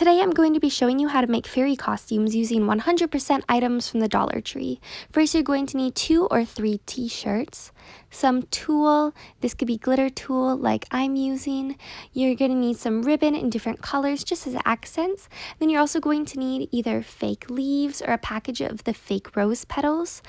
Today I'm going to be showing you how to make fairy costumes using 100% items from the Dollar Tree. First, you're going to need 2 or 3 t-shirts, some tulle, this could be glitter tulle like I'm using. You're going to need some ribbon in different colors just as accents. Then you're also going to need either fake leaves or a package of the fake rose petals,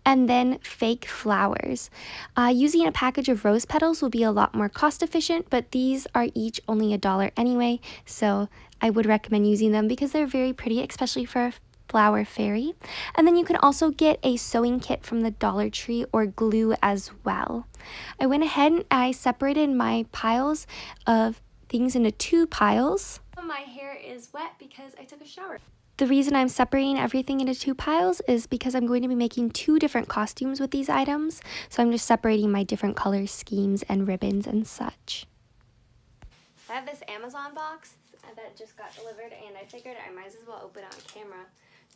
and then fake flowers. Using a package of rose petals will be a lot more cost efficient, but these are each only $1 anyway, so I would recommend using them because they're very pretty, especially for a flower fairy. And then you can also get a sewing kit from the Dollar Tree or glue as well. I went ahead and I separated my piles of things into 2 piles. My hair is wet because I took a shower. The reason I'm separating everything into 2 piles is because I'm going to be making 2 different costumes with these items. So I'm just separating my different color schemes and ribbons and such. I have this Amazon box that just got delivered, and I figured I might as well open it on camera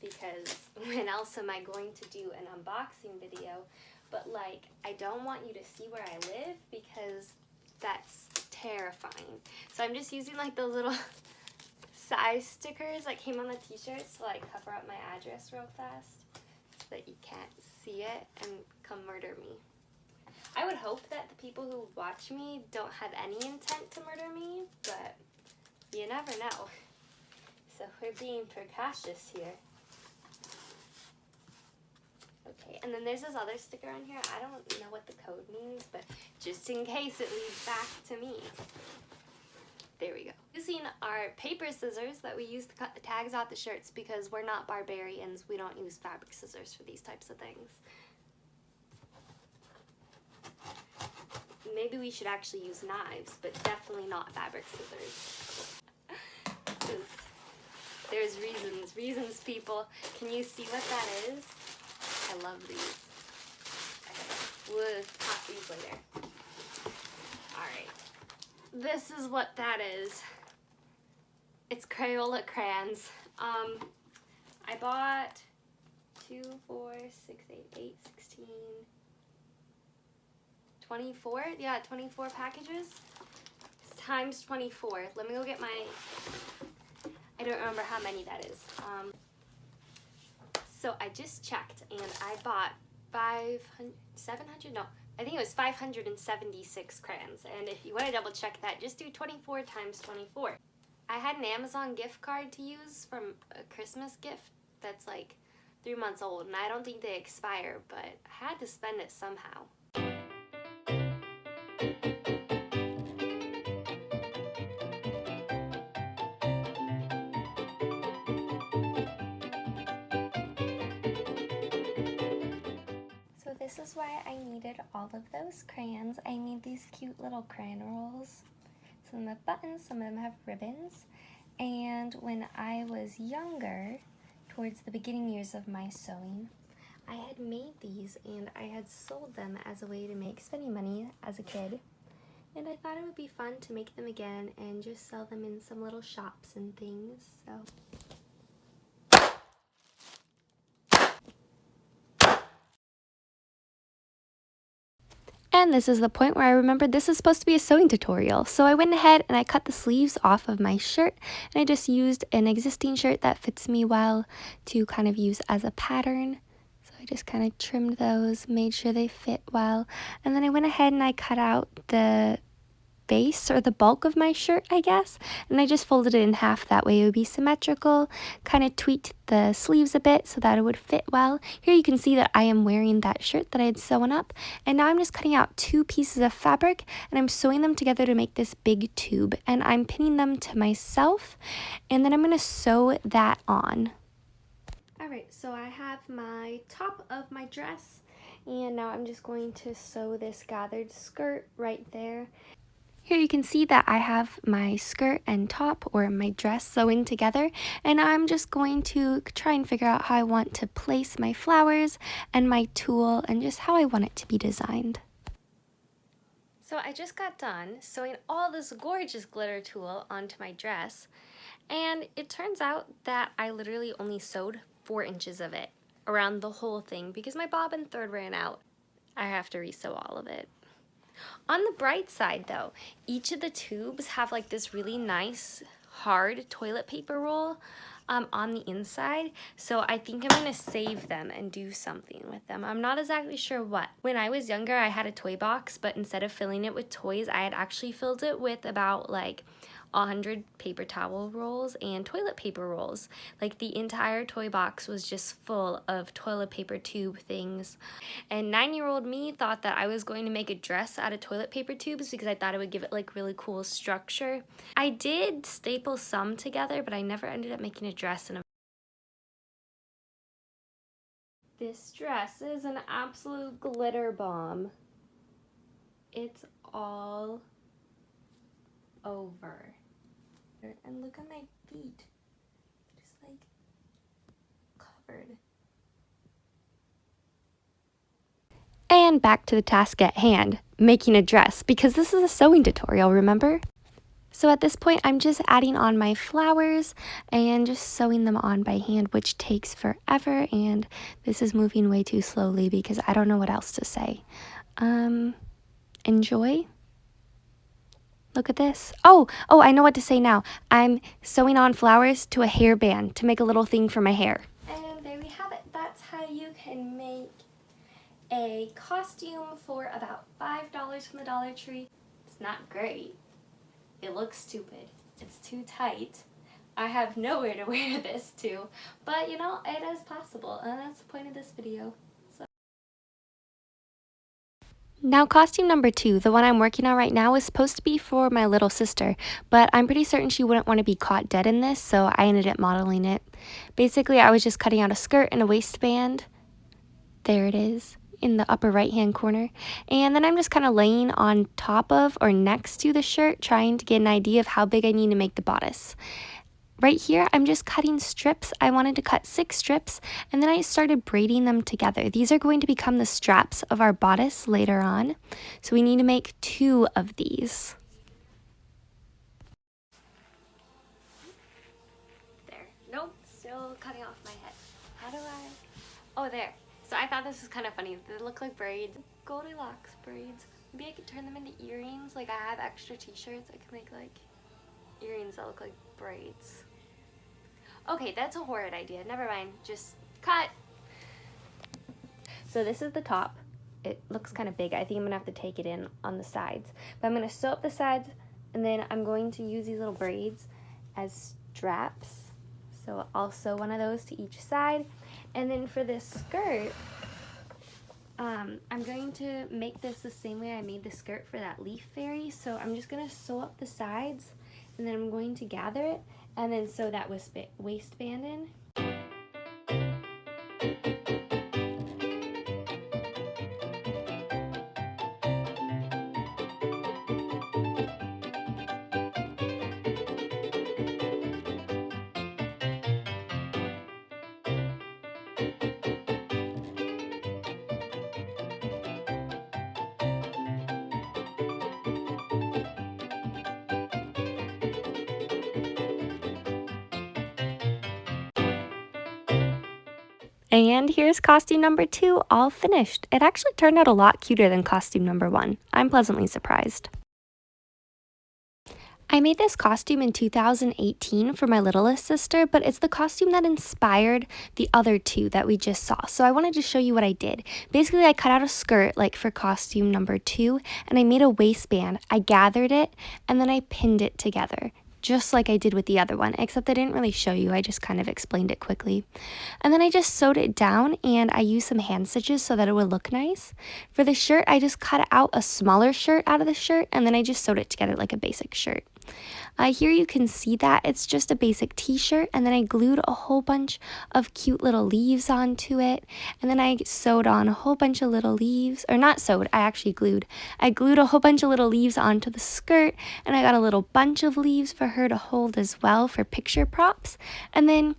because when else am I going to do an unboxing video? But like, I don't want you to see where I live because that's terrifying. So I'm just using like those little size stickers that came on the t-shirts to like cover up my address real fast so that you can't see it and come murder me. I would hope that the people who watch me don't have any intent to murder me, but you never know. So we're being precautious here. Okay, and then there's this other sticker on here. I don't know what the code means, but just in case it leads back to me. There we go. Using our paper scissors that we use to cut the tags off the shirts because we're not barbarians. We don't use fabric scissors for these types of things. Maybe we should actually use knives, but definitely not fabric scissors. There's reasons, people. Can you see what that is? I love these. Okay, we'll pop these later. Alright, this is what that is. It's Crayola crayons. I bought 2, 4, 6, 8, 8, 16, 24? Yeah, 24 packages. It's times 24. Let me go get my, I don't remember how many that is. So I just checked and I bought 700, no, I think it was 576 crayons. And if you want to double check that, just do 24 times 24. I had an Amazon gift card to use from a Christmas gift that's like 3 months old, and I don't think they expire, but I had to spend it somehow. So this is why I needed all of those crayons. I need these cute little crayon rolls. Some of them have buttons, some of them have ribbons. And when I was younger, towards the beginning years of my sewing, I had made these and I had sold them as a way to make spending money as a kid. And I thought it would be fun to make them again and just sell them in some little shops and things, so. And this is the point where I remembered this is supposed to be a sewing tutorial. So I went ahead and I cut the sleeves off of my shirt, and I just used an existing shirt that fits me well to kind of use as a pattern. So I just kind of trimmed those, made sure they fit well, and then I went ahead and I cut out the base or the bulk of my shirt, I guess, and I just folded it in half. That way it would be symmetrical, kind of tweaked the sleeves a bit so that it would fit well. Here you can see that I am wearing that shirt that I had sewn up, and now I'm just cutting out 2 pieces of fabric and I'm sewing them together to make this big tube, and I'm pinning them to myself, and then I'm going to sew that on. Alright, so I have my top of my dress, and now I'm just going to sew this gathered skirt right there. Here you can see that I have my skirt and top, or my dress, sewn together, and I'm just going to try and figure out how I want to place my flowers and my tulle and just how I want it to be designed. So I just got done sewing all this gorgeous glitter tulle onto my dress, and it turns out that I literally only sewed 4 inches of it around the whole thing because my bobbin thread ran out. I have to resew all of it. On the bright side though, each of the tubes have like this really nice hard toilet paper roll on the inside, so I think I'm gonna save them and do something with them. I'm not exactly sure what. When I was younger, I had a toy box, but instead of filling it with toys, I had actually filled it with about like 100 paper towel rolls and toilet paper rolls. Like the entire toy box was just full of toilet paper tube things. And 9-year-old me thought that I was going to make a dress out of toilet paper tubes because I thought it would give it like really cool structure. I did staple some together, but I never ended up making a dress. And this dress is an absolute glitter bomb. It's all over. And look at my feet, just like covered. And back to the task at hand, making a dress, because this is a sewing tutorial, remember? So at this point, I'm just adding on my flowers and just sewing them on by hand, which takes forever, and this is moving way too slowly because I don't know what else to say. Enjoy. Look at this. Oh, I know what to say now. I'm sewing on flowers to a hairband to make a little thing for my hair. And there we have it. That's how you can make a costume for about $5 from the Dollar Tree. It's not great. It looks stupid. It's too tight. I have nowhere to wear this to, but you know, it is possible, and that's the point of this video. Now costume number 2, the one I'm working on right now, is supposed to be for my little sister, but I'm pretty certain she wouldn't want to be caught dead in this, so I ended up modeling it. Basically, I was just cutting out a skirt and a waistband. There it is, in the upper right hand corner. And then I'm just kind of laying on top of or next to the shirt, trying to get an idea of how big I need to make the bodice. Right here, I'm just cutting strips. I wanted to cut 6 strips, and then I started braiding them together. These are going to become the straps of our bodice later on, so we need to make 2 of these. There. Nope, still cutting off my head. How do I? Oh, there. So I thought this was kind of funny. They look like braids. Goldilocks braids. Maybe I could turn them into earrings. Like I have extra t-shirts. I could make like earrings that look like braids. Okay, that's a horrid idea. Never mind. Just cut. So this is the top. It looks kind of big. I think I'm gonna have to take it in on the sides. But I'm gonna sew up the sides, and then I'm going to use these little braids as straps. So I'll sew one of those to each side. And then for this skirt, I'm going to make this the same way I made the skirt for that leaf fairy. So I'm just gonna sew up the sides, and then I'm going to gather it and then sew that waistband in. And here's costume number 2, all finished. It actually turned out a lot cuter than costume number 1. I'm pleasantly surprised. I made this costume in 2018 for my littlest sister, but it's the costume that inspired the other 2 that we just saw. So I wanted to show you what I did. Basically, I cut out a skirt like for costume number 2, and I made a waistband. I gathered it, and then I pinned it together, just like I did with the other one, except I didn't really show you. I just kind of explained it quickly. And then I just sewed it down, and I used some hand stitches so that it would look nice. For the shirt, I just cut out a smaller shirt out of the shirt, and then I just sewed it together like a basic shirt. Here you can see that it's just a basic t-shirt, and then I glued a whole bunch of cute little leaves onto it, and then I sewed on a whole bunch of little leaves, or not sewed, I actually glued. I glued a whole bunch of little leaves onto the skirt, and I got a little bunch of leaves for her to hold as well for picture props. And then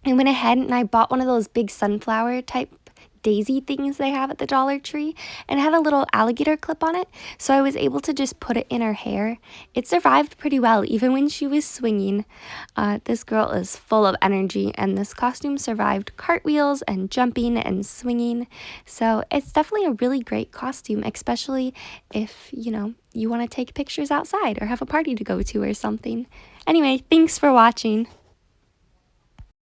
I went ahead and I bought one of those big sunflower type daisy things they have at the Dollar Tree, and it had a little alligator clip on it, so I was able to just put it in her hair. It survived pretty well, even when she was swinging. This girl is full of energy, and this costume survived cartwheels and jumping and swinging, so it's definitely a really great costume, especially if, you know, you want to take pictures outside or have a party to go to or something. Anyway, thanks for watching.